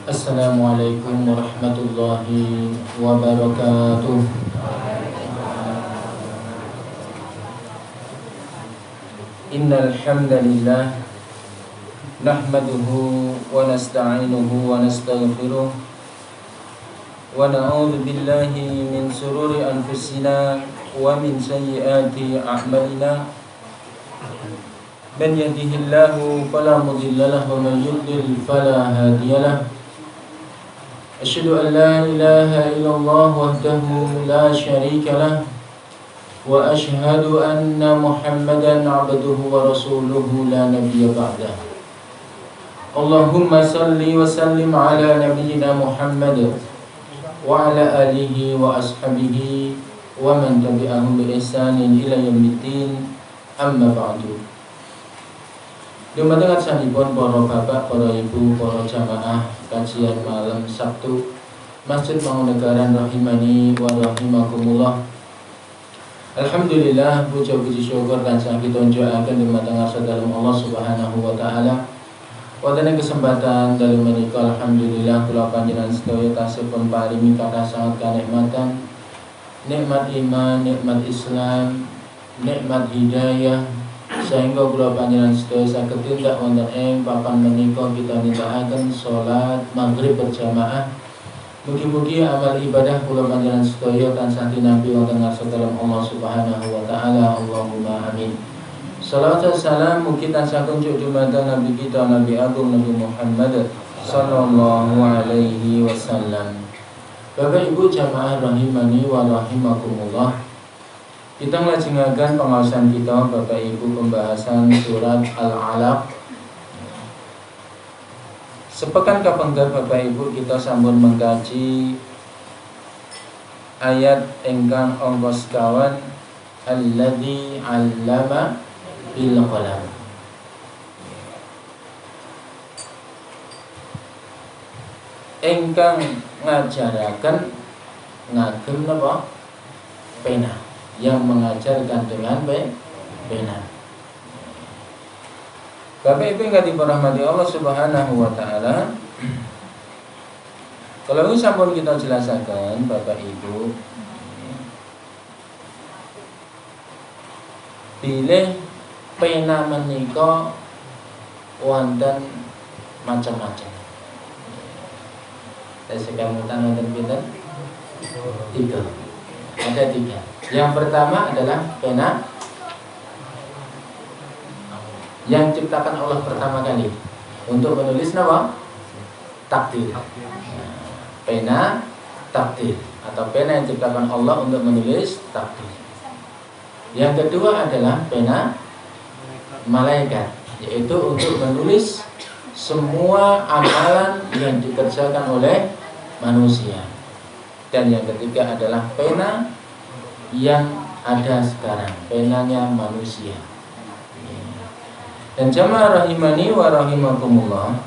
Assalamualaikum warahmatullahi wabarakatuh. Innal hamdalillah nahmaduhu wa nasta'inuhu wa nastaghfiruh wa na'udzu billahi min shururi anfusina wa min sayyiati a'malina. Man yahdihillahu fala mudilla lahu wa man yudlil fala hadiyalah. Asyhadu an la ilaha illallah wahdahu la syarika lah wa asyhadu anna Muhammadan abduhu wa rasuluhu la nabiyya ba'dah. Allahumma salli wa sallim ala nabiyyina Muhammad wa ala alihi wa ashabihi wa man tabi'ahum bi ihsanin ila yaumiddin. Amma ba'du. Dumateng sanipun para bapak, para ibu, para jamaah kajian malam Sabtu Masjid Mangunagaran rahimani wa rahimakumullah. Alhamdulillah, puji syukur tansah kita njookaken dumateng dalam Allah Subhanahu wa taala. Wonten kesempatan dalu menika alhamdulillah kula panjenengan sedaya tasih pun paringi kathah sanget kanikmatan, nikmat iman, nikmat Islam, nikmat hidayah, sehingga kula panjenengan sedaya saged tindak wonten ing papan menika kita nindakaken salat maghrib berjamaah. Mugi-mugi amal ibadah kula panjenengan sedaya tansah tinampi wonten ngarsa dalem Allah Subhanahu wa taala. Allahumma amin. Salawat dan salam mugi tansah kunjuk dumateng Nabi kita Nabi Agung Nabi Muhammad sallallahu alaihi wasallam. Bapak Ibu jamaah rahimani wa rahimakumullah. Kita nglajengaken pengaosan kita Bapak Ibu pembahasan surat Al-Alaq. Sepekan kapengker Bapak Ibu kita sampun mengkaji ayat ingkang angka sekawan, alladzi 'allama bil qalam. Ingkang ngajaraken ngagem napa? Pena. Yang mengajarkan dengan pena. Bapak Ibu yang dirahmati Allah Subhanahu wa taala. Kalau ini sampun kita jelaskan Bapak Ibu, pilih pena menika wonten macam-macam. Saya sekarang wonten pinten? 3. Ada 3. Yang pertama adalah pena yang diciptakan Allah pertama kali untuk menulis nama takdir. Pena takdir atau pena yang diciptakan Allah untuk menulis takdir. Yang kedua adalah pena malaikat, yaitu untuk menulis semua amalan yang dikerjakan oleh manusia. Dan yang ketiga adalah pena yang ada sekarang, penanya manusia. Dan jamaah rahimani wa rahimakumullah,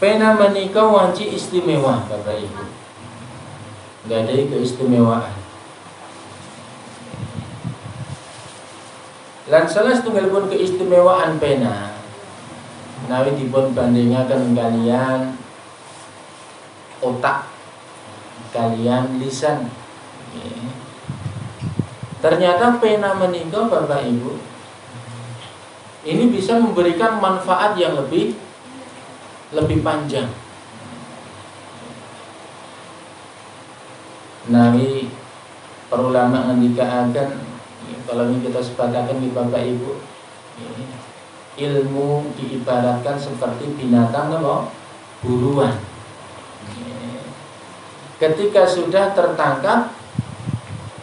pena menika wanci istimewa Bapak Ibu. Enggak ada keistimewaan. Lan salah setunggalipun keistimewaan pena menawi dipun bandingaken kalian otak, kalian lisan. Ternyata pena menika Bapak Ibu ini bisa memberikan manfaat yang lebih panjang. Nabi para ulama ngendikaaken, kalau ini kita sepakatkan di Bapak Ibu, ilmu diibaratkan seperti binatang buruan. Ketika sudah tertangkap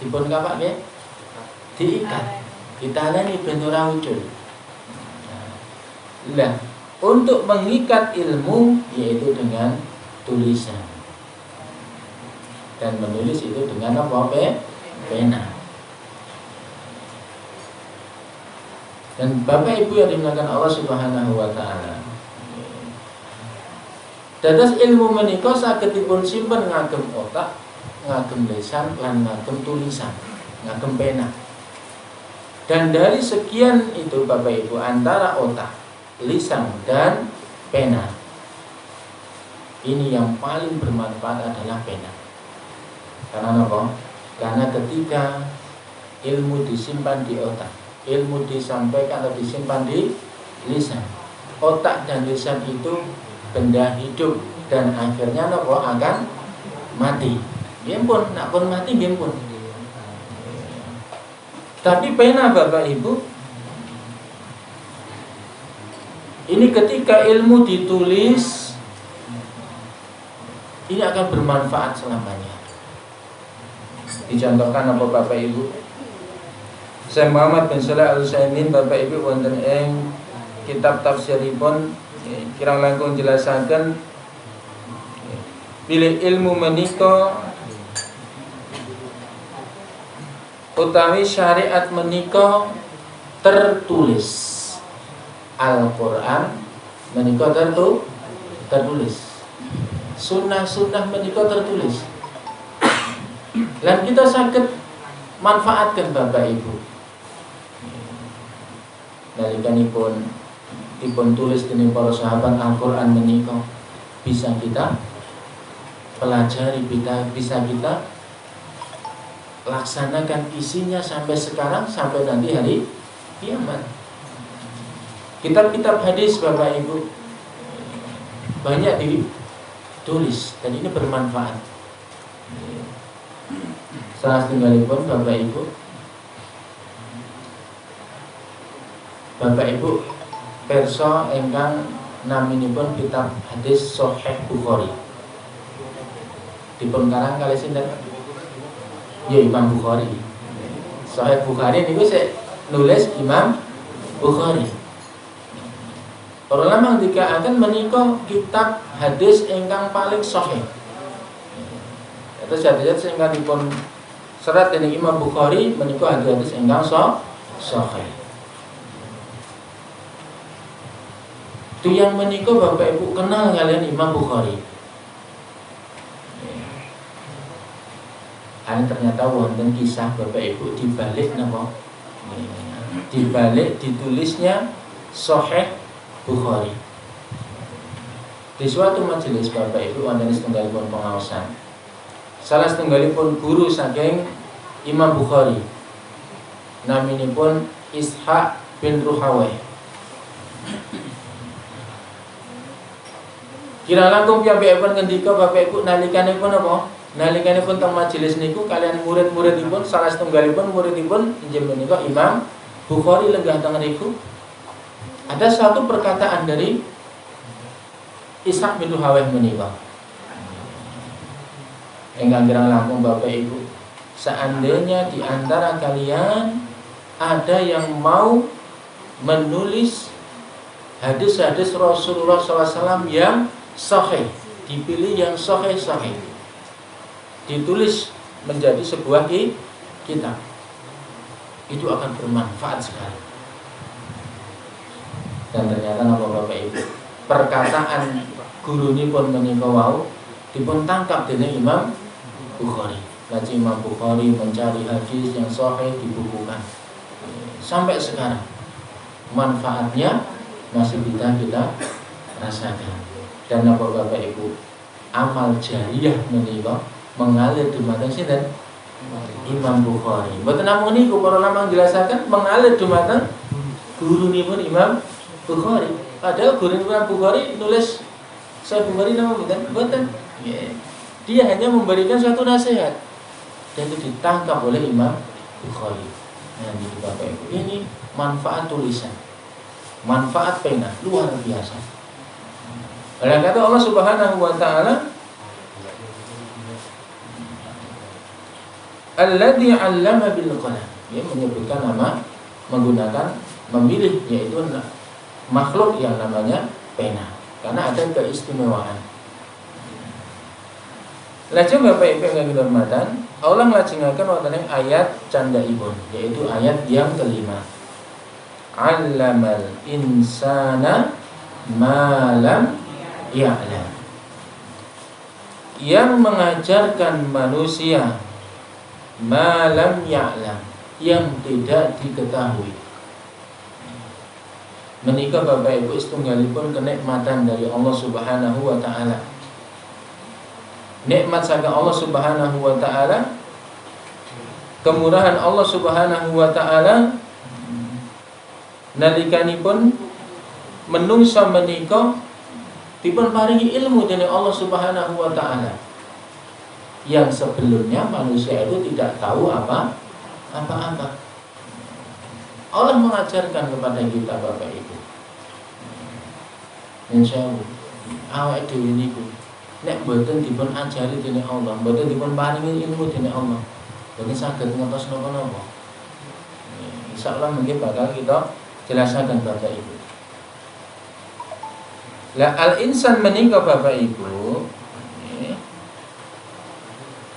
dipun kapak nggih? Diikat. Ditaleni ben ora ucul. Nah, untuk mengikat ilmu yaitu dengan tulisan. Dan menulis itu dengan apa? Pena. Dan Bapak Ibu yang dimuliakan Allah Subhanahu wa taala, dados ilmu menika saged dipun simpen ngagem otak, ngagem lisan lan ngagem tulisan, ngagem pena. Dan dari sekian itu Bapak Ibu, antara otak, lisan dan pena. Ini yang paling bermanfaat adalah pena. Karena apa? Karena ketika ilmu disimpan di otak, ilmu disampaikan atau disimpan di lisan, otak dan lisan itu benda hidup dan akhirnya apa? Akan mati. Biarpun, nak pun mati biarpun. Tapi pena Bapak Ibu, ini ketika ilmu ditulis, ini akan bermanfaat selamanya. Dicontohkan apa Bapak Ibu? Syekh Muhammad bin Shalih Al-Utsaimin Bapak Ibu wonten ing kitab tafsiripun kirang langkung jelasaken bilih ilmu menika utawi syariat menika tertulis. Al-Qur'an menika tertulis. Sunnah-sunnah menika tertulis. Lan kita saged manfaatkan Bapak Ibu. Nalikanipun dipun tulis dening para sahabat Al-Qur'an menika bisa kita pelajari, bisa kita laksanakan isinya sampai sekarang, sampai nanti hari kiamat. Kitab-kitab hadis Bapak Ibu banyak ditulis dan ini bermanfaat. Salah setunggalipun Bapak Ibu perso ingkang naminipun kitab hadis Sahih Bukhari. Dipun karang kalih sinten? Ya Imam Bukhari. Sahih Bukhari niku sik nulis Imam Bukhari. Para ulama ndikaaken menika kitab hadis ingkang paling sahih. Terus hadis ingkang dipun serat dening Imam Bukhari menika hadis ingkang sahih. Tiyang menika Bapak Ibu kenal kalian Imam Bukhari. Ini ternyata wonten kisah Bapak Ibu dibalik napa? Dibalik ditulisnya Sahih Bukhari. Di suatu majelis Bapak Ibu wonten setunggalipun pengaosan. Salah setunggalipun guru saking Imam Bukhari. Naminipun Ishaq bin Ruhawai. Kira langkung piyambakipun ngendika Bapak Ibu nalikanipun apa? Nalikanipun teng majelis niku kalian murid-muridipun salah setunggalipun muridipun injil menika Imam Bukhari lenggah teng niku. Ada satu perkataan dari Ishaq bin Ruhawai menika. Engkang kirang langkung Bapak Ibu, seandainya di antara kalian ada yang mau menulis hadis-hadis Rasulullah SAW yang sahih, dipilih yang sahih, ditulis menjadi sebuah kitab, itu akan bermanfaat sekali. Dan ternyata napa Bapak Ibu, perkataan gurunipun menika wau dipun tangkap dening Imam Bukhari. Lajeng Imam Bukhari mencari hadis yang sahih dibukukan. Sampai sekarang manfaatnya masih kita rasakan. Dan napa Bapak Ibu, amal jariyah menika mengalir dumateng sinten? Imam Bukhari. Mboten namung niku para ulama njelasaken mengalir dumateng gurunipun Imam Bukhari. Padahal guru Imam Bukhari nulis Sahih Bukhari nama mboten. Dia hanya memberikan suatu nasihat dan itu ditangkap oleh Imam Bukhari. Nah, gitu Bapak Ibu, ini manfaat tulisan, manfaat pena luar biasa. Oleh kata Allah Subhanahu wa taala, alladzi 'allama bil qalam. Dia menyebutkan nama, menggunakan, memilih, yaitu makhluk yang namanya pena, karena ada keistimewaan. Lajeng Bapak Ibu ingkang dirahmatan, Allah nglajengaken wonten ayat candhaipun, yaitu ayat yang kelima. 'Allamal insana ma lam ya'lam. Yang mengajarkan manusia ma lam ya'lam, yang tidak diketahui. menika Bapak Ibu setunggalipun kenikmatan dari Allah Subhanahu wa taala. Nikmat saking Allah Subhanahu wa taala, kemurahan Allah Subhanahu wa taala nalikanipun menungsa menika dipun paringi ilmu dening Allah Subhanahu wa taala. Yang sebelumnya manusia itu tidak tahu apa-apa. Allah mengajarkan kepada kita Bapak Ibu. Insyaallah awake dhewe niku nek mboten dipun ajari dening Allah, mboten dipun paringi ilmu dening Allah, mboten saged ngertos napa-napa. Insyaallah mungkin bakal kita jelaskan Bapak Ibu. Lah al-insan menika Bapak Ibu,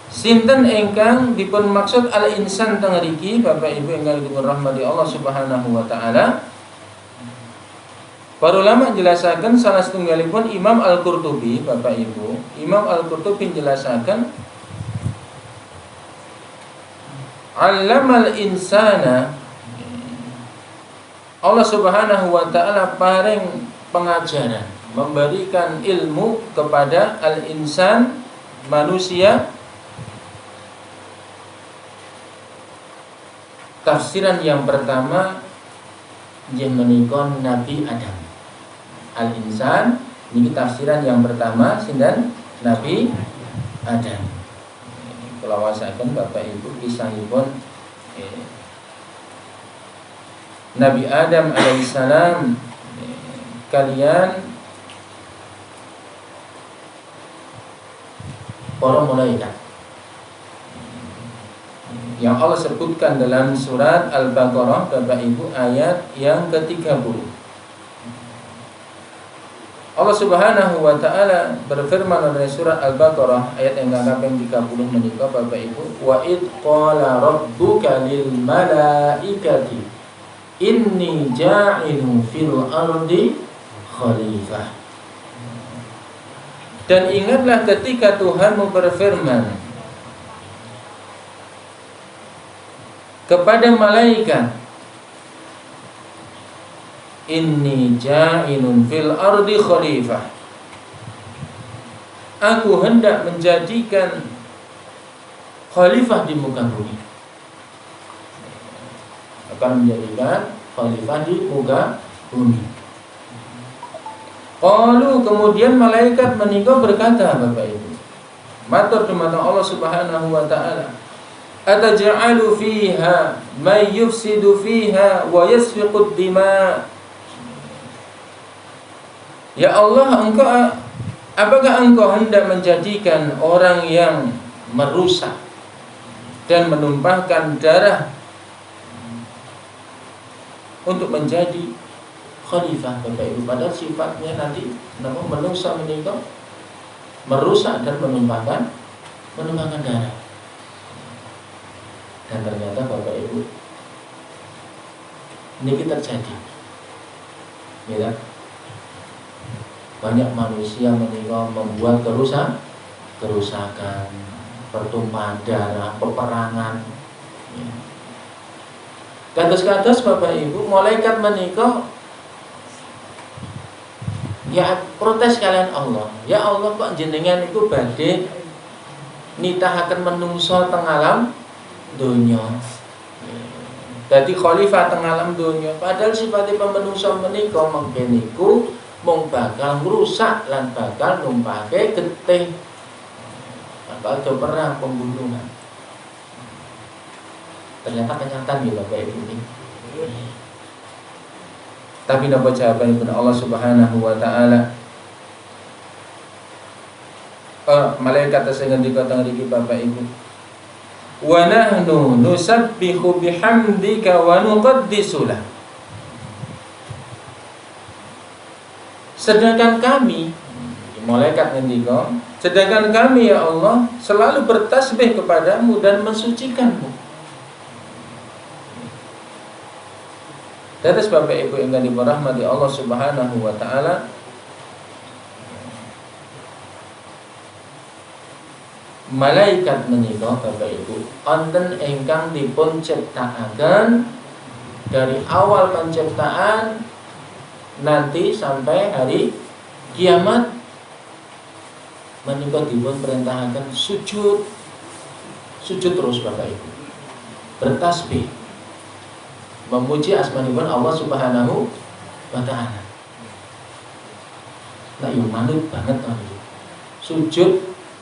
sinten ingkang dipun maksud al-insan teng mriki Bapak Ibu ingkang dipun rahmati Allah Subhanahu wa taala. Para ulama jelasaken salah setunggalipun Imam Al-Qurtubi Bapak Ibu. Imam Al-Qurtubi jelasaken allamal insana, Allah Subhanahu wa taala paring pengajaran, memberikan ilmu kepada al-insan manusia. Tafsiran yang pertama menika Nabi Adam. Al-insan ini tafsiran yang pertama sinten Nabi Adam. Kalau wasaken Bapak Ibu kisahipun Nabi Adam alaihissalam kalian para malaikat yang Allah sebutkan dalam surat Al-Baqarah Bapak Ibu ayat yang ke-30. Allah Subhanahu wa taala berfirman dalam surat Al-Baqarah ayat yang ke-30 menika Bapak Ibu, wa id qala rabbuka lil malaikati inni ja'ilun fil ardi khalifah. Dan ingatlah ketika Tuhanmu berfirman kepada malaikat, inni ja'ilun fil ardi khalifah, aku hendak menjadikan khalifah di muka bumi. Akan menjadikan khalifah di muka bumi. Qalu, kemudian malaikat menika berkata Bapak Ibu, matur dumateng Allah Subhanahu wa taala, ataj'alu fiha may yufsidu fiha wa yasfiqud dima. Ya Allah, apakah engkau hendak menjadikan orang yang merusak dan menumpahkan darah untuk menjadi khalifah Bapak Ibu? Padahal sifatnya nanti menungsa menika merusak dan menumpahkan darah. Dan ternyata Bapak Ibu ini terjadi, ya. Banyak manusia menika membuat kerusakan, pertumpahan darah, peperangan. Kados-kados Bapak Ibu, malaikat menika ya protes kalian Allah. Ya Allah, kok jenengan iku badhe nitahaken menungso teng alam donya. Dadi khalifah teng alam donya. Padahal sifatipun menungso menika mengke niku mung bakal ngrusak lan bakal numpake getih, bakal do perang pembunuhan. Ternyata kenyataan ya Bapak Ibu ini. Tapi napa jawaban Allah Subhanahu wa taala? Malaikat sing ngendika teng mriki Bapak Ibu, wa nahnu nusabbihu bihamdika wa nuqaddisu lak. Sedangkan kami, malaikat ngendika, sedangkan kami ya Allah selalu bertasbih kepadamu dan mensucikanmu. Dados Bapak Ibu ingkang dirahmati Allah Subhanahu wa taala, malaikat menika Bapak Ibu wonten ingkang dipun ciptakaken dari awal penciptaan nanti sampai hari kiamat menika dipun perintahaken sujud terus Bapak Ibu, bertasbih memuji asmanipun Allah Subhanahu wa taala. Nah, yo manut banget to niku. Sujud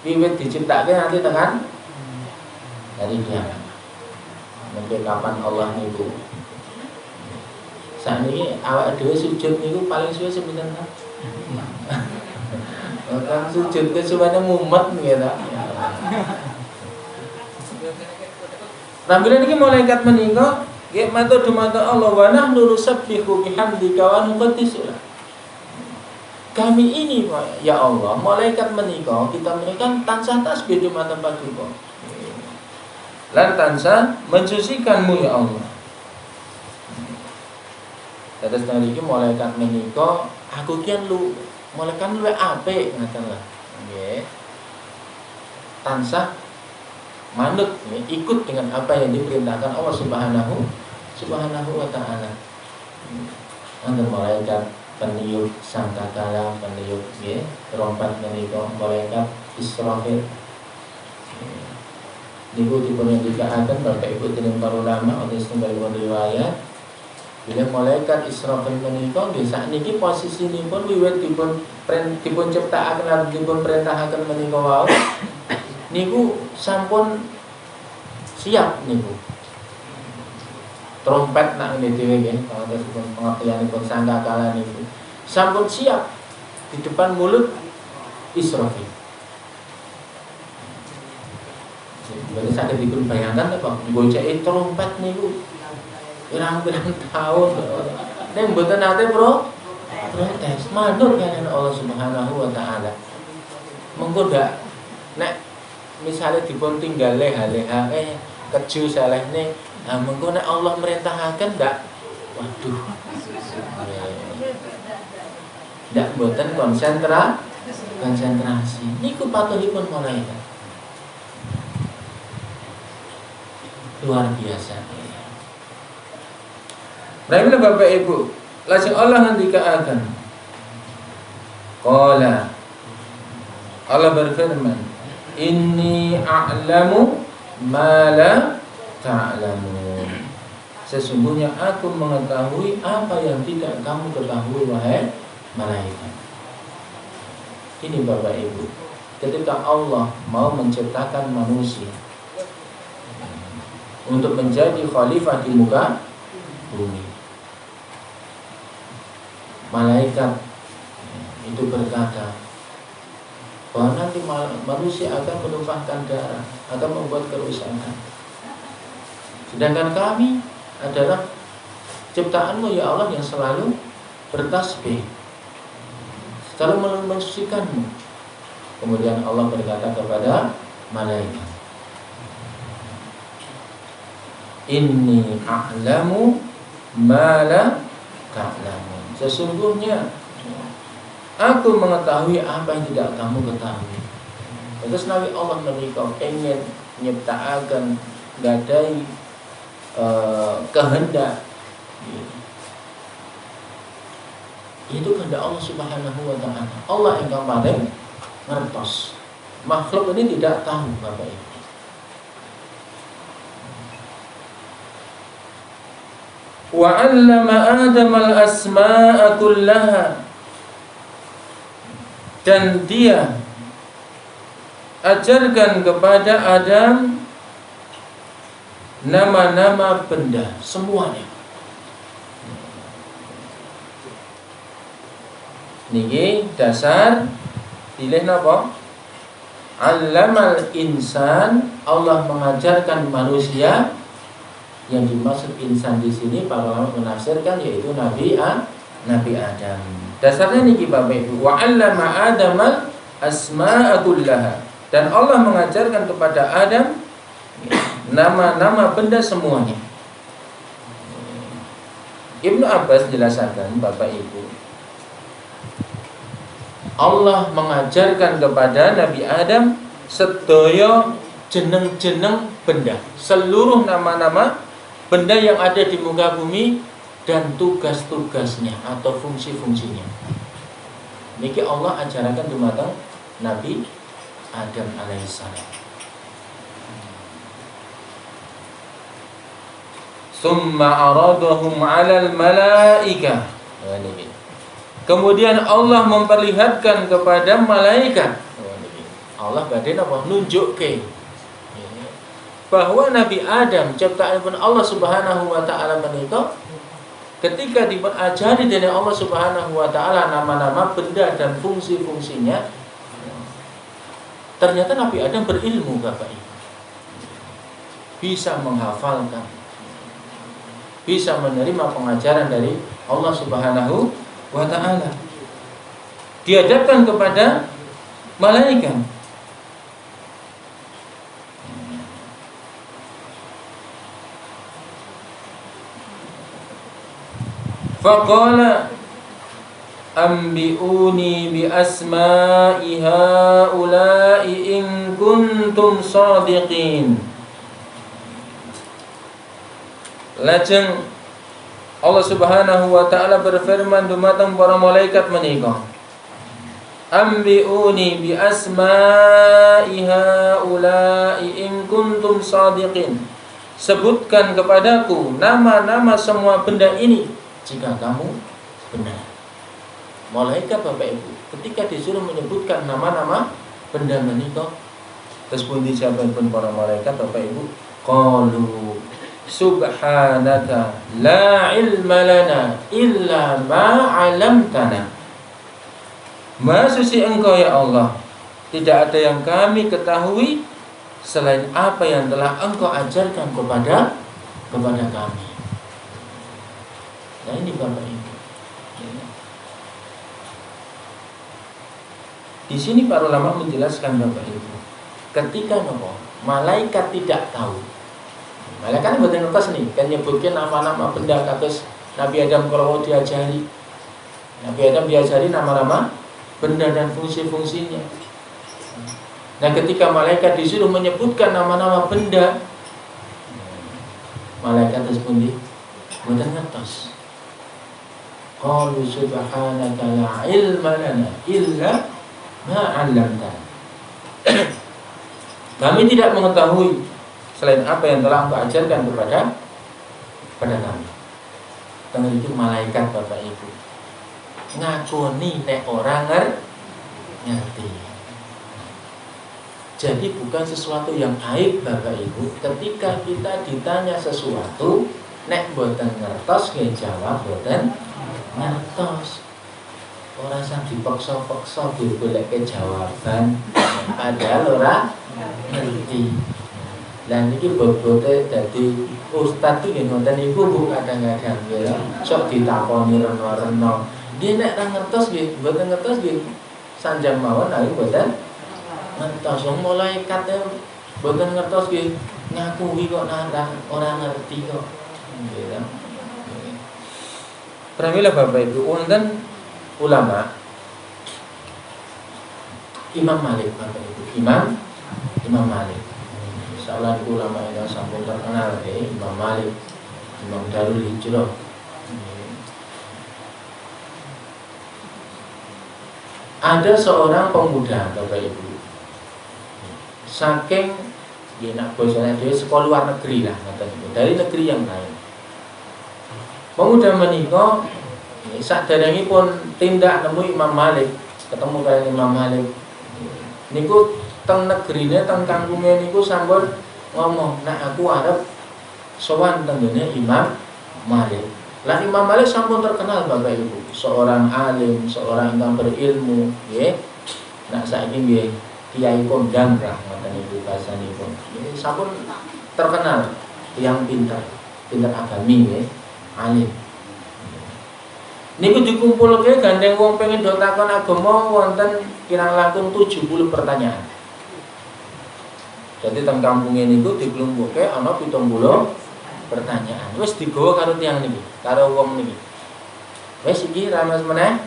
wiwit diciptake nanti tekan hari kiamat. Mungkin kapan Allah niku. Sakniki awak dhewe sujud niku paling suwe sepinten ta? Orang sujud ke suwane mumet gitu. Nampilane iki malaikat menika nggih matur dumateng Allah wa nahnu nusabbihu bihamdika wa nuqaddisu. Kami ini ya Allah, malaikat menika kita menika tansah tasbih dumateng Paduka. Lan tansah mensucikanmu ya Allah. Terus niki malaikat menika aku kian lu malaikat luwih apik ngaten lah. Nggih. Tansah manut ikut dengan apa yang diperintahkan Allah Subhanahu wa taala. Wonten malaikat peniup sangkakala, peniup nggih, trompet menika malaikat Israfil. Niku dipun ngendikaken Bapak Ibu dening para ulama wonten setunggal riwayat. Bila malaikat Israfil menika nggih sakniki posisinipun wiwit dipun ciptakaken lan dipun perintahaken menika wau niku sampun siap niku. Trompet nak ngene dhewe nggih, terus pengertianipun sangkakala niku. Sampun siap di depan mulut Israfil. Jadi sakit dipun bayangkan apa goceke trompet niku pirang-pirang tahun. Nek mboten nate protes manut kalian Allah Subhanahu wa taala. Mengko ndak nek misale dipun tinggal leha-leha keju salehne, nah mengko nek Allah merintahaken ndak waduh. Ndak mboten konsentrasi. Niku patuhipun malaikat. Luar biasa. Nah ini Bapak Ibu, lajeng Allah ngendikaaken. Qala Allah berfirman, inni a'lamu ma la ta'lamun. Sesungguhnya aku mengetahui apa yang tidak kamu ketahui wahai malaikat. Ini Bapak Ibu, ketika Allah mau menciptakan manusia untuk menjadi khalifah di muka bumi, malaikat itu berkata bahwa nanti manusia akan menumpahkan darah, akan membuat kerusakan. Sedangkan kami adalah ciptaanmu ya Allah yang selalu bertasbih, selalu mensucikanmu. Kemudian Allah berkata kepada malaikat, inni a'lamu ma la ta'lamun. Sesungguhnya aku mengetahui apa yang tidak kamu ketahui. Terus Nabi Allah menikah pengen nyiptaaken gadai kehendak. Itu kehendak Allah Subhanahu wa taala. Allah ingkang paling ngertos. Makhluk ini tidak tahu Bapak Ibu. Wa 'allama Adam al-asma'a kullaha, dan dia ajarkan kepada Adam nama-nama benda semuanya. Niki dasar pilih napa? 'Allamal insan, Allah mengajarkan manusia. Yang dimaksud insan di sini para ulama menafsirkan yaitu Nabi Adam. Dasarnya niki Bapak Ibu, wa 'allama Adamal asma'a kullaha, dan Allah mengajarkan kepada Adam nama-nama benda semuanya. Ibnu Abbas jelaskan Bapak Ibu, Allah mengajarkan kepada Nabi Adam sedaya jeneng-jeneng benda, seluruh nama-nama benda yang ada di muka bumi dan tugas-tugasnya atau fungsi-fungsinya. Niki Allah ajarkan dumateng Nabi Adam alaihissalam. Summa aradahum 'alal malaikah. Kemudian Allah memperlihatkan kepada malaikat. Allah badhe napa nunjukke bahwa Nabi Adam ciptaanipun Allah Subhanahu wa taala menika ketika diajari dening Allah Subhanahu wa taala nama-nama benda dan fungsi-fungsinya, ternyata Nabi Adam berilmu, Bapak Ibu. Bisa menghafalkan, bisa menerima pengajaran dari Allah Subhanahu wa taala. Dihadapkan kepada malaikat. Faqala ambi'uni bi asma'i haula'i in kuntum shadiqin. Lajeng Allah Subhanahu wa taala berfirman dumateng para malaikat menika, ambi'uni bi asma'i haula'i in kuntum shadiqin. Sebutkan kepadaku nama-nama semua benda ini jika kamu benar. Malaikat Bapak Ibu ketika disuruh menyebutkan nama-nama benda menika, terus pun dijawabkan para malaikat Bapak Ibu, qalu subhanaka la ilma lana illa ma 'allamtana. Maha suci Engkau ya Allah, tidak ada yang kami ketahui selain apa yang telah Engkau ajarkan kepada kami. Nah ini Bapak Ibu. Di sini para ulama menjelaskan Bapak Ibu, ketika malaikat tidak tahu, malaikat kan boten ngertos nih, kan nyebutkan nama-nama benda kados Nabi Adam kalau diajari. Nabi Adam diajari nama-nama benda dan fungsi-fungsinya. Nah ketika malaikat disuruh menyebutkan nama-nama benda, malaikat tersebut boten ngertos. Qalu subhanaka la ilma lana illa ma 'allamtana. Kami tidak mengetahui selain apa yang telah Engkau ajarkan kepada kami. Tengah itu malaikat Bapak Ibu ngakoni nek orang ngerti. Jadi bukan sesuatu yang aib Bapak Ibu ketika kita ditanya sesuatu nek boten ngertos nggih jawab boten ngertos. Ora sang dipaksa-paksa golek jawaban padahal ora ngerti. Lah niki bobote dadi ustaz iki ngoten niku Bu kadang-kadang ya sok ditakoni reno-reno. Nggih nek ra ngertos nggih, mboten ngertos nggih sanjang mawon ayo mboten ngertos. Wong malaikat mboten ngertos nggih ngakui kok ora ngerti kok. Nggih. Pramila Bapak Ibu wonten ulama Imam Malik Bapak Ibu, Imam Malik. Insyaallah ulama yang sampun terkenal Imam Malik, Imam Darul Hijrah. Ada seorang pemuda Bapak Ibu, saking nak bosone dhewe sekolah luar negeri lah dari negeri yang lain. Pemuda menika saderengipun tindak nemu Imam Malik, ketemu kalian Imam Malik. Niku teng negrine teng kampunge niku sampun ngomong, "Nak aku arep sowan tenggene Imam Malik." Lah Imam Malik sampun terkenal Bapak Ibu, seorang alim, seorang yang berilmu, nggih. Nak saiki nggih kiai kondang lah ngoten niku bahasanipun. Nggih sampun terkenal yang pintar agami nggih. Alim. Niku dikumpulke gandeng wong pengen do takon agama wonten kirang langkung 70 pertanyaan. Jadi teng kampunge niku diklumpuke ana 70 pertanyaan. Wis digawa karo tiyang niki, karo wong niki. Wis iki ramas meneh.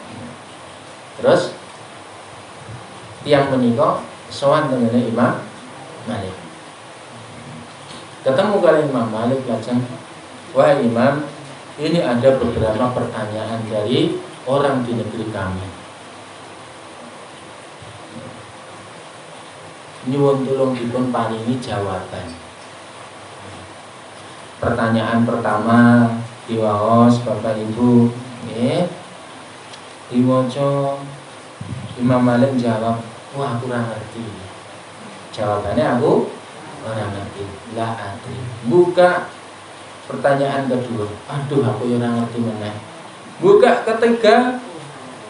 Terus tiyang menika sowan dengan Imam Malik. Ketemu kali Imam Malik lajeng, "Wahai Imam, Ini ada beberapa pertanyaan dari orang di negeri kami. Nyuwun tulung dipun paringi jawaban. Pertanyaan pertama diwaos Bapak Ibu, nggih. Diwaca Imam Malik jawab, "Wah, aku ora ngerti." Jawabannya aku ora ngerti. La adri. Buka pertanyaan kedua, aduh aku ora ngerti meneh. Buka ketiga,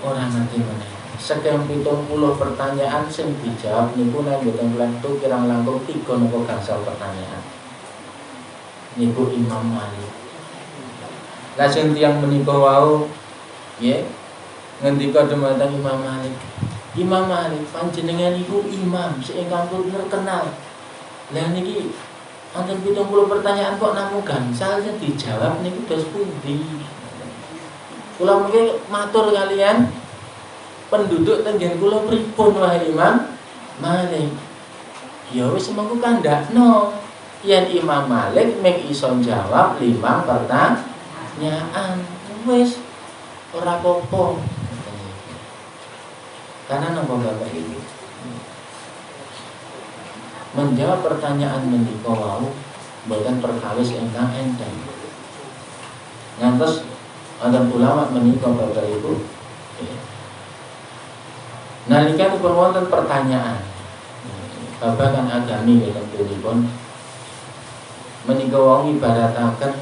ora ngerti meneh. Sekian 70 pertanyaan sing dijawab niku nek mboten kelentu kirang langkung 3 napa gangsal pertanyaan. Niku Imam Malik. Lajeng tiyang menika wau nggih ngendika dumateng Imam Malik. Imam Malik panjenengan iku imam sing ingkang terkenal. Lah niki wonten 70 pertanyaan kok namung gangsal sing dijawab niku dos pundi? Kula mengke matur kalian penduduk tenggen kula pripun wahai Imam Malik. Ya wis mengko kandhakno yen Imam Malik mung iso jawab 5 pertanyaan. Wis ora apa-apa. Karena napa Bapak Ibu? Menjawab pertanyaan menika wau boten perkawis ingkang enteng. Ngantos wonten ulama menika Bapak Ibu. Nalika dipun wonten pertanyaan babagan agami nggih tentunipun menika wau ibarataken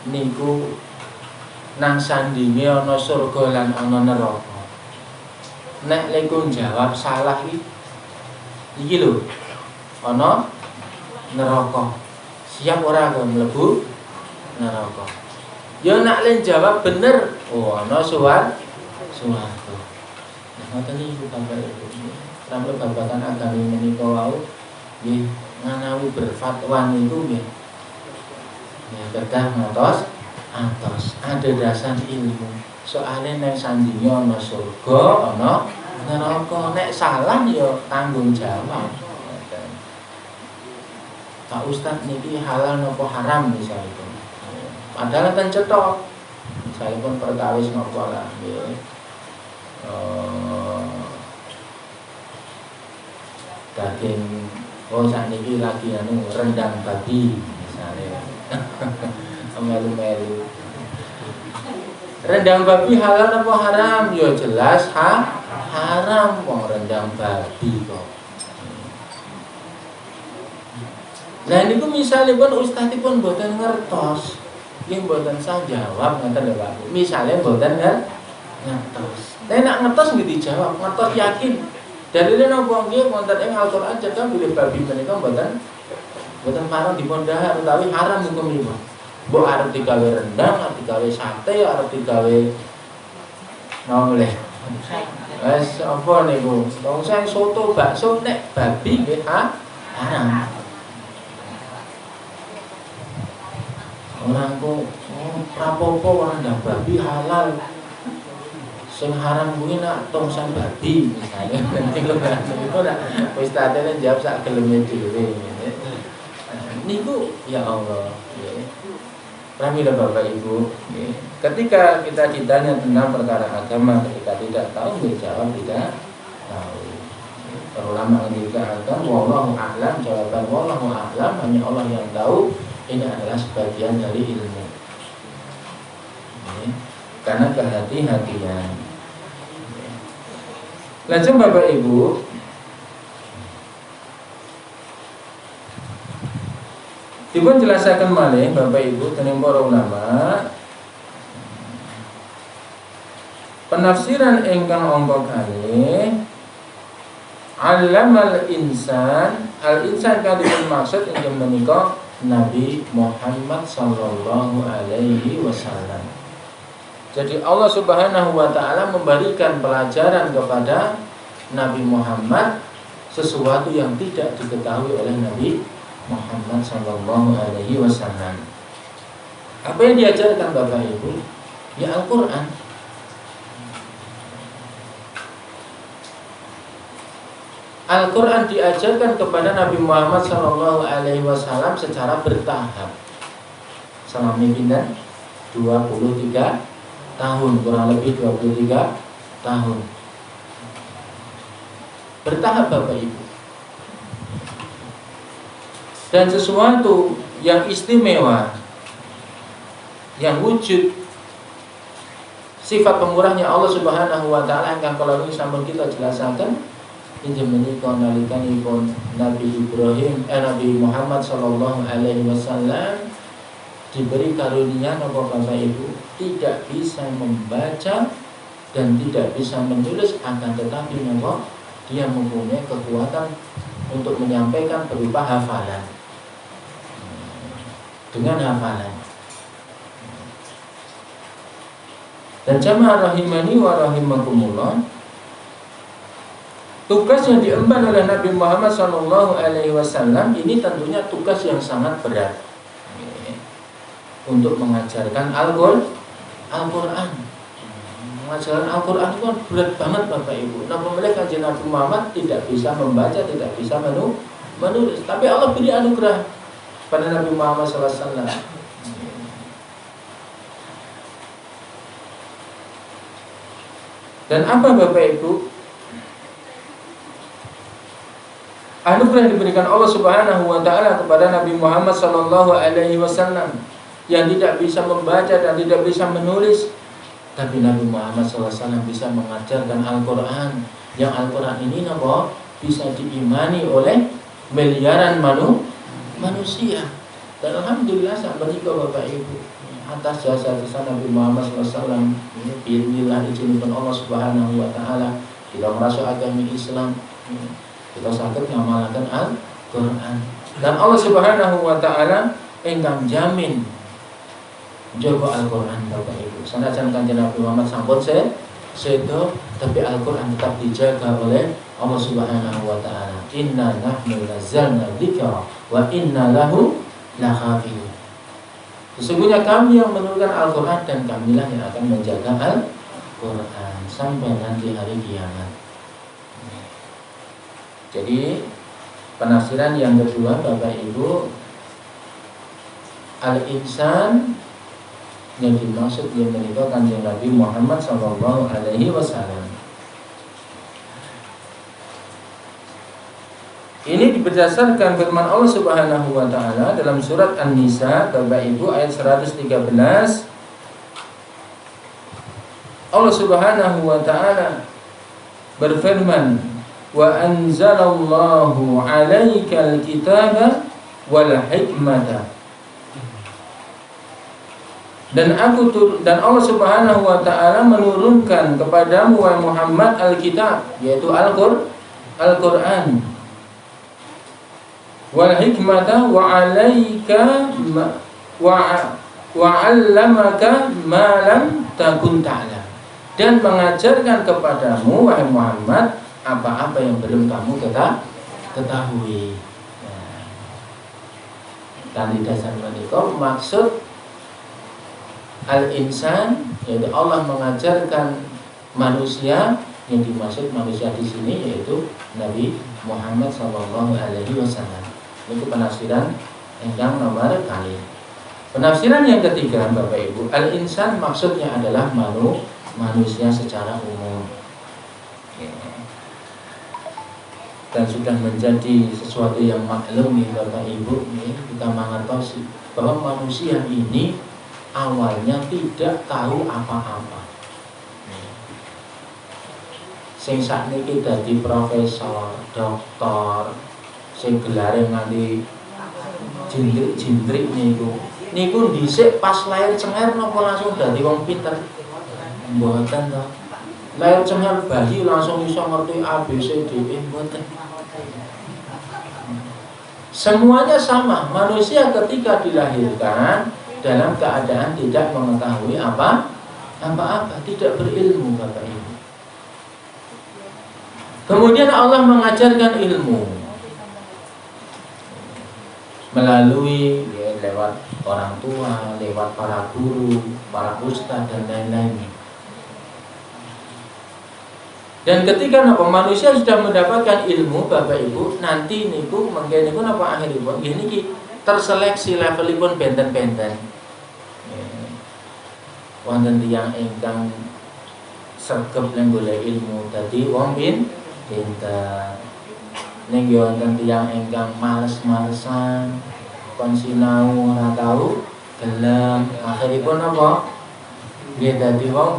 niku nang sandinge ana surga lan ana neraka. Nek lekung jawab salah iki lho ana neraka. Siap ora kok mlebu neraka. Ya nek len jawab bener, oh ana swarga. Nah ngoten niku Bapak Ibu. Sampai babagan agami menika wau nggih nganawi berfatwa niku nggih. Ya kedah ngantos ada dasar ilmu. Soalnya nek sandinge ana surga, ana neraka. Nek salah ya tanggung jawab. Pak Ustaz niki halal napa haram misalipun. Padahal ten cetok. Misalipun perkawis napa lah nggih. Daging sakniki lagi rendang babi misalnya. Melu-melu. Rendang babi halal apa haram? Ya jelas haram wong rendang babi kok. Lah niku misalipun ustazipun mboten ngertos, nggih mboten sah jawab ngoten lho Pak. Misale mboten ngertos. Nek nek ngertos nggih dijawab, ngertos yakin. Dalile napa nggih wonten ing Al-Qur'an cekap bilih babi menika mboten parang dipun dahar utawi haram hukumipun. Mbok arep digawe rendang, arep digawe sate, arep digawe noleh. Wes apa niku? Wong sing soto, bakso nek babi nggih haram. Orang kok rapopo rendang babi halal. Sing haram kuwi nak tongsan babi misalnya. Nanti kok niku nak wis tatene jawab sak geleme dhewe. Niku ya Allah, nggih. Pramila Bapak Ibu, nggih. Ketika kita ditanya tentang perkara agama, ketika tidak tahu menjawab tidak tahu. Para ulama mengatakan wallahu a'lam, jawaban wallahu a'lam hanya Allah yang tahu. Ini adalah sebagian dari ilmu. Nggih. Karena kehati-hatian. Lajeng Bapak Ibu, dipun jelasaken malih Bapak Ibu dening para ulama penafsiran ingkang angka kalih alamal insan al-insan kadipun maksud inggih menika Nabi Muhammad sallallahu alaihi wasallam. Jadi Allah Subhanahu wa taala memberikan pelajaran kepada Nabi Muhammad sesuatu yang tidak diketahui oleh Nabi Muhammad sallallahu alaihi wasallam. Apa yang diajarkan Bapak Ibu? Ya Al-Qur'an. Al-Qur'an diajarkan kepada Nabi Muhammad sallallahu alaihi wasallam secara bertahap. Salami pindah 23 tahun, kurang lebih 23 tahun. Bertahap Bapak Ibu. Dan sesuatu yang istimewa, yang wujud sifat pemurahnya Allah Subhanahu wa taala ingkang kala sampun kita jelasaken injil menika nalikanipun Nabi Nabi Muhammad sallallahu alaihi wasallam diberi karunia napa Bapak Ibu tidak bisa membaca dan tidak bisa menulis, akan tetapi napa dia mempunyai kekuatan untuk menyampaikan berupa hafalan. Dengan hafalan. Dan jamaah rahimani wa rahimakumullah, tugas yang diemban oleh Nabi Muhammad SAW ini tentunya tugas yang sangat berat untuk mengajarkan Al-Quran. Mengajarkan Al-Quran itu kan berat banget Bapak Ibu. Nah, mereka kanjeng Nabi Muhammad tidak bisa membaca, tidak bisa menulis, tapi Allah beri anugerah pada Nabi Muhammad SAW. Dan apa Bapak Ibu anugerah yang diberikan Allah Subhanahu wa taala kepada Nabi Muhammad SAW yang tidak bisa membaca dan tidak bisa menulis, tapi Nabi Muhammad SAW bisa mengajarkan Al-Quran, yang Al-Quran ini bisa diimani oleh miliaran manusia. Dan alhamdulillah saat menikah Bapak Ibu atas jasa-jasa Nabi Muhammad SAW, inilah izinkan Allah Subhanahu wa taala kita merasa agama Islam, kita sakit ngamalkan Al-Quran. Dan Allah Subhanahu wa taala ingkang jamin jaga Al-Quran Bapak Ibu. Sanajan kanjeng Nabi Muhammad sampun sedo, tapi Al-Quran tetap dijaga oleh Allah Subhanahu wa taala. Inna nahnu nazzalna dzikra wa inna lahu lahafizun. Sesungguhnya kami yang menurunkan Al-Quran dan kamilah yang akan menjaga Al-Quran sampai nanti hari kiamat. Jadi penafsiran yang kedua Bapak Ibu, al-insan yang dimaksud yang menikah kanjeng Nabi Muhammad sallallahu alaihi wasallam. Ini berdasarkan firman Allah Subhanahu wa taala dalam surat An-Nisa Bapak Ibu ayat 113. Allah Subhanahu wa taala berfirman, "Wa anzalallahu 'alaikal kitaba wal hikmata." Dan Allah Subhanahu wa taala menurunkan kepadamu wahai Muhammad al-kitab, yaitu Al-Qur'an. Wal hikmata wa 'alaika wa 'allamaka ma lam takun ta'lam. Dan mengajarkan kepadamu wahai Muhammad apa-apa yang belum kamu ketahui. Dan di dasar menika maksud al-insan, yaitu Allah mengajarkan manusia, yang dimaksud manusia di sini yaitu Nabi Muhammad SAW. Itu penafsiran yang nomor kali. Penafsiran yang ketiga Bapak Ibu, al-insan maksudnya adalah manusia secara umum. Dan sudah menjadi sesuatu yang maklum nih Bapak Ibu, kita mengerti bahwa manusia ini awalnya tidak tahu apa-apa. Sing sakniki dadi profesor, doktor, sing gelare nganti jindrik niku dhisik pas lahir cengar napa langsung dadi wong pinter? Mboten to. Lahir cengar bayi langsung iso ngerti A B C D E, mboten. Semuanya sama. Manusia ketika dilahirkan dalam keadaan tidak mengetahui apa-apa, tidak berilmu Bapak Ibu. Kemudian Allah mengajarkan ilmu melalui lewat orang tua, lewat para guru, para ustadz dan lain-lain. Dan ketika manusia sudah mendapatkan ilmu Bapak Ibu, nanti niku mangke niku napa akhiripun nggih niki terseleksi levelipun benten-benten. wonten tiyang ingkang sregep nang golek ilmu dadi wong pinter. Ning wonten tiyang ingkang males-malesan kon sinau ora tau gelem, akhiripun apa? Nggih dadi wong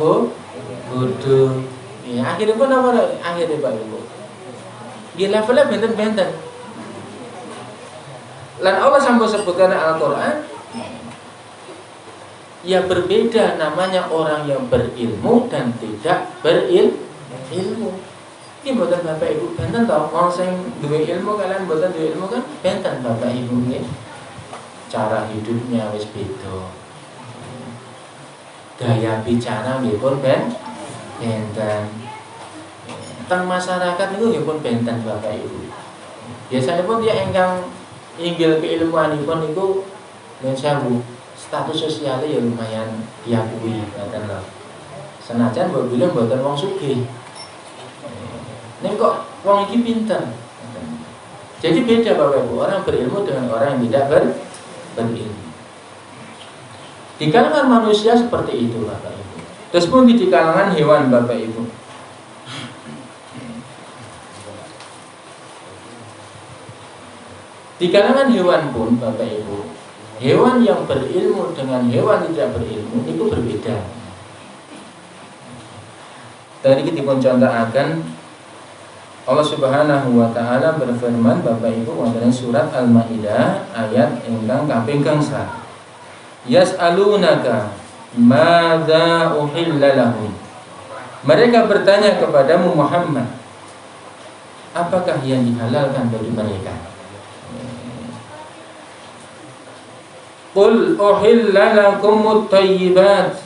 bodho. Ya akhiripun apa? Akhire Pak Ibu. Nggih levelnya benten-benten. Lan Allah sampun sebutkan Al-Qur'an ya berbeda namanya orang yang berilmu dan tidak berilmu. Ini mboten Bapak Ibu benten to, wong sing duwe ilmu kalian mboten duwe ilmu kan benten Bapak Ibu nggih. Cara hidupnya wis beda. Gaya bicara nggih pun benten. Teng masyarakat niku nggih pun benten Bapak Ibu. Biasanya pun dia ingkang inggil keilmuanipun niku men sewu status sosialnya ya lumayan diakui ngoten lho. Senajan mbok bilang mboten wong sugih. Ning kok wong iki pinter. Jadi beda Bapak Ibu, orang berilmu dengan orang yang tidak berilmu. Di kalangan manusia seperti itu Bapak Ibu. Terus pun di kalangan hewan Bapak Ibu. Di kalangan hewan pun Bapak Ibu, hewan yang berilmu dengan hewan tidak berilmu itu berbeda. Tadi kita contohkan Allah Subhanahu wa taala berfirman Bapak Ibu wonten surat Al-Maidah ayat ingkang kaping gangsal. Yas'alunaka madza uhilla lahum. Mereka bertanya kepadamu Muhammad, apakah yang dihalalkan bagi mereka? Qul uhilla lakumut thayyibat.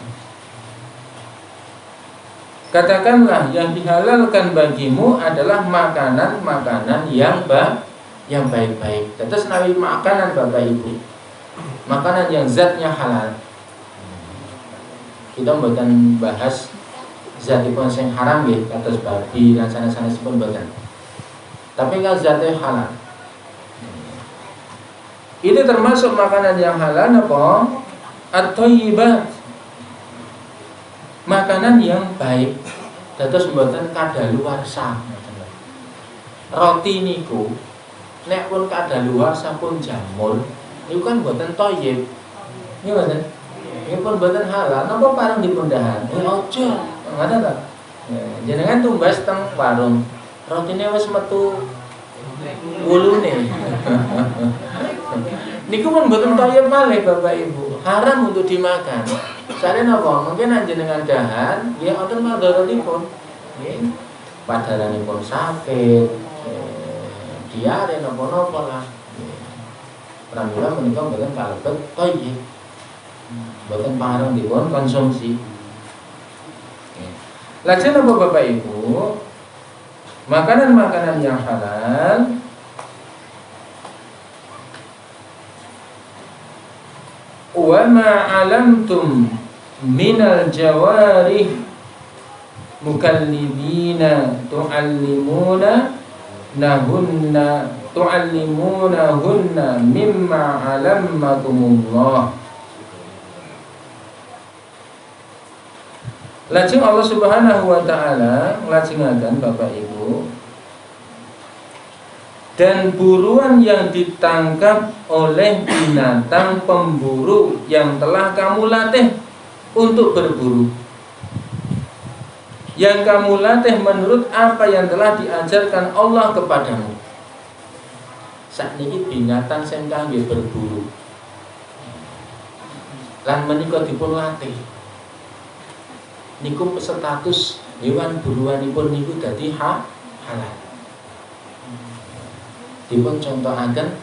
Katakanlah yang dihalalkan bagimu adalah makanan-makanan yang baik-baik. Terus nawi makanan Bapak Ibu, makanan yang zatnya halal. Kita mboten bahas zatipun sing haram nggih, kados babi lan sanes-sanesipun mboten. Tapi kalau zatnya halal. Ini termasuk makanan yang halal apa? At-thayyibat. Makanan yang baik. Dados mboten kadaluwarsa. Roti niku nek pun kadaluwarsa pun jamur, niku kan mboten thayyib. Nggih mboten? Niku pun mboten halal. Napa parang dipun dahar? Ojo. Ngoten ta? Jenengan tumbas teng warung. Rotine wis metu ulune. Niku pun mboten thayyib malih Bapak Ibu. Haram untuk dimakan. Sare napa? Mungkin anjenengan dahar, nggih wonten madharatipun. Nggih. Padaranipun sakit, diare napa-napa lah. Pramila menika mboten kalebet thayyib. Mboten pareng dipun konsumsi. Lajeng napa Bapak Ibu? Makanan-makanan yang halal wa ma 'alamtum minal jawarih mukallibina tu'allimunahunna mimma 'allamakumullah. Lajeng Allah Subhanahu wa taala nglajengaken Bapak Ibu, dan buruan yang ditangkap oleh binatang pemburu yang telah kamu latih untuk berburu, yang kamu latih menurut apa yang telah diajarkan Allah kepadamu. Sakniki binatang sing kangge berburu lan menika dipun latih, niku status hewan buruanipun niku dadi halal. Dipun contohaken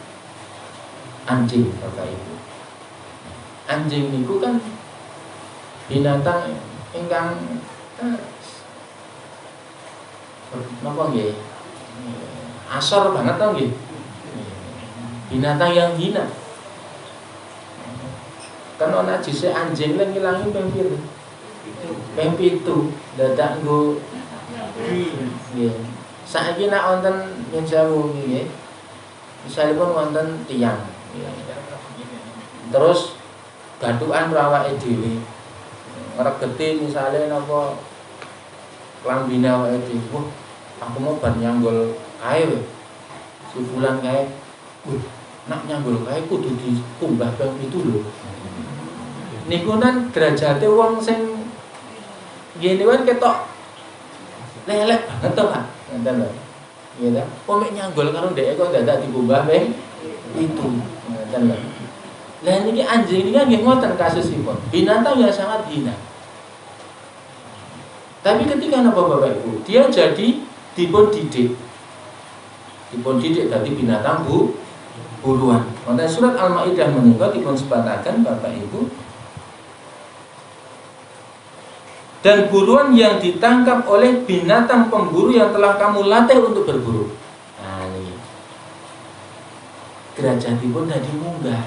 anjing Bapak Ibu. Anjing niku kan binatang ingkang napa nggih? Asor banget to nggih. Binatang yang hina. Kan ana jise anjing lan ngilangi ping pira? Ping 7 dadak nggo nggih. Saiki nek wonten yen sewu nggih. Misalipun wonten tiyang terus gatukan rawake dhewe. ngregeti misale napa klambine awake dhewe. Aku mau bar nyanggol kae we. Si fulan kae. Nak nyanggol kae kudu dikumbah ping 7 lho. Niku nan derajate wong sing ngene wae ketok lelek banget to, Pak. Ngoten lho. Iya ta? Kok mek nyanggol karo ndeke kok dadak dikumbah ping 7. Ngoten lho. Lah niki anjing niki nggih ngoten kasusipun. Binatang yang sangat hina. Tapi ketika napa Bapak Ibu, dia jadi dipun didik dadi binatang buruan. Wonten surat Al-Maidah menika dipun sebataken Bapak Ibu. Dan buruan yang ditangkap oleh binatang pemburu yang telah kamu latih untuk berburu. Nah ini derajatipun dadi munggah.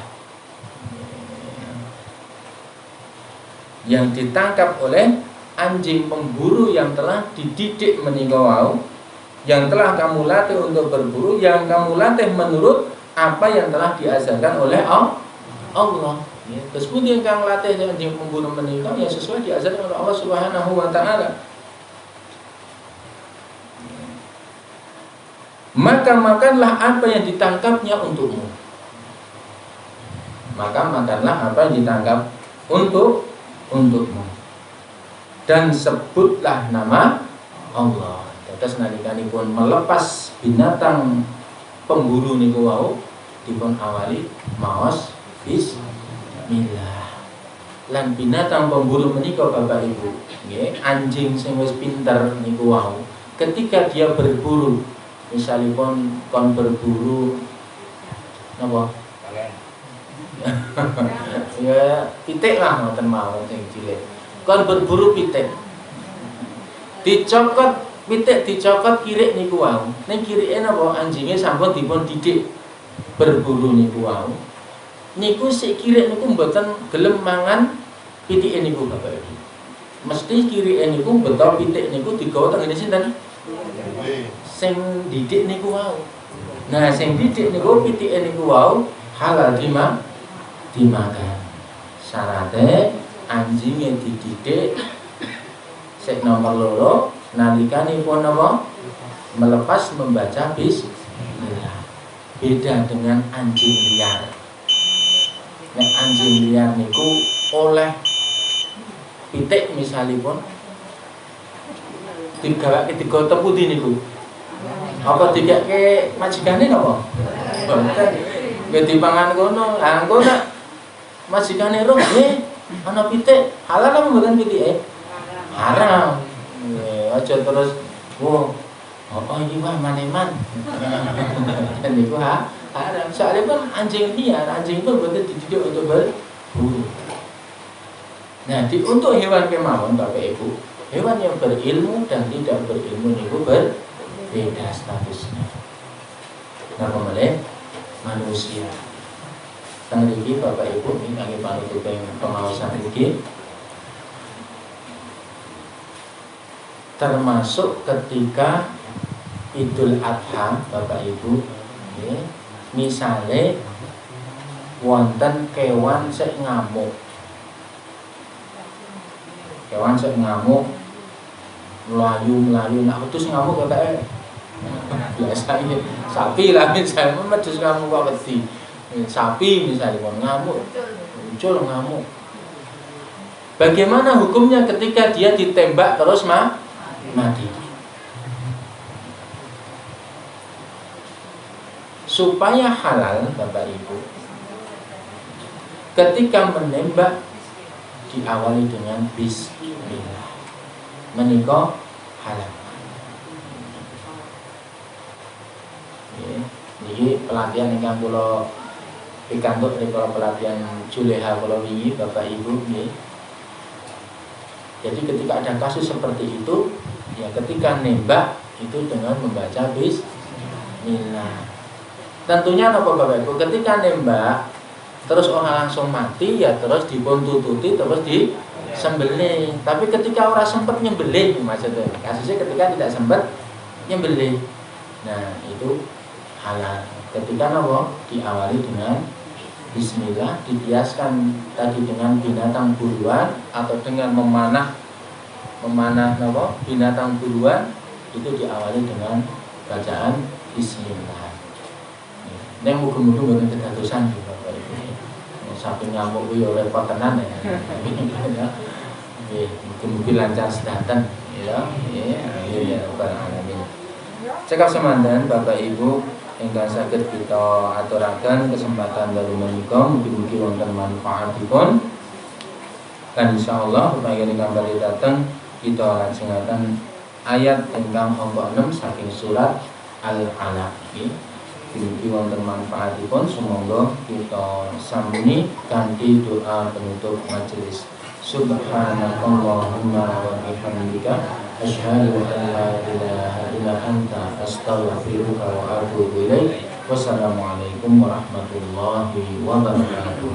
Yang ditangkap oleh anjing pemburu yang telah dididik menika wau, yang telah kamu latih untuk berburu, yang kamu latih menurut apa yang telah diajarkan oleh Allah. Ya, terus pundi ingkang latih anjing pemburu menika ya sesuai diajarkan oleh Allah Subhanahu wa taala. Maka makanlah apa yang ditangkapnya untukmu. Maka makanlah apa yang ditangkap untukmu. Dan sebutlah nama Allah. Terus nalikanipun melepas binatang pemburu niku wau dipun awali maos bismillah. Lan binatang pemburu menika Bapak Ibu, nggih, anjing sing wis pinter niku wau, ketika dia berburu, misalipun kon berburu napa? Ya pitik lah ngoten mawon sing cilik. Kon berburu pitik. Dicokot pitik dicokot kirik niku wau. Ning kirike napa anjinge sampun dipun didik berburu niku wau. Niku sik kirik niku mboten gelem mangan pitike niku Bapak Ibu. Mesti kirike niku beto pitik niku digawa teng ngene sinten? Sing didik niku wau. Nah, sing didik niku pitike niku wau halal dimakan. Syaratnya anjingnya dididik sek nomor loro nalikanipun apa melepas membaca bismillah. Beda dengan anjing liar. Nek anjing liar niku oleh pitik misalipun digawake digotok putih niku. Apa digake majikane napa? Mboten. Nggih dipangan kono. Lah engko nek majikane roh ana pitik, halal apa mboten pitike? Haram. Aja terus apa iki wah maneman. Niku haram. Soalnya kan anjing liar, anjing itu mboten dididik untuk berburu. Nah, untuk hewan kemawon Bapak Ibu, hewan yang berilmu dan tidak berilmu niku berbeda statusnya. Nah, kemudian manusia. Teng iki Bapak Ibu ini kangge panutuping pengawasan iki termasuk ketika Idul Adha Bapak Ibu ya, misale wonten kewan sing ngamuk. Kewan sing ngamuk melayu nak wedhus ngamuk kok biasa ini sapi lah misalnya wedhus ngamuk kok wedi. Sapi misalnya ngamuk, muncul ngamuk. Bagaimana hukumnya ketika dia ditembak terus mati? Supaya halal Bapak Ibu, ketika menembak diawali dengan bismillah. Menika halal. Ini pelatihan ingkang kula pikantuk dari pelatihan Juleha kula wingi Bapak Ibu nggih. Jadi ketika ada kasus seperti itu, ya ketika nembak itu dengan membaca bismillah. Tentunya napa Bapak Ibu, ketika nembak terus orang langsung mati ya terus dipun tututi terus disembelih. Tapi ketika orang sempat nyembelih maksudnya, kasusnya ketika tidak sempat nyembelih. Nah, itu halal. Ketika napa diawali dengan bismillah, dibiaskan tadi dengan binatang buruan atau dengan memanah binatang buruan, itu diawali dengan bacaan bismillah. Ini muga-muga mboten kedadosan Bapak Ibu. Saking ngamuk kuwi oleh pakenan ya. Nggih, muga-muga lancar sedanten ya. Ya rabbal alamin. Cekap semanten Bapak Ibu ingkang saged kita aturaken kesempatan dalu menika mugi-mugi wonten manfaatipun. Dan insyaallah upaya ingkang badhe dateng kita lajengaken ayat ingkang angka 6 saking surat Al-Alaq. Mugi wonten manfaatipun, sumangga kita sambungi kanthi doa penutup majelis. Subhanakallahumma wa bihamdika asyhadu an la ilaha illa anta astaghfiruka wa atubu ilaik. Wassalamualaikum warahmatullahi wabarakatuh.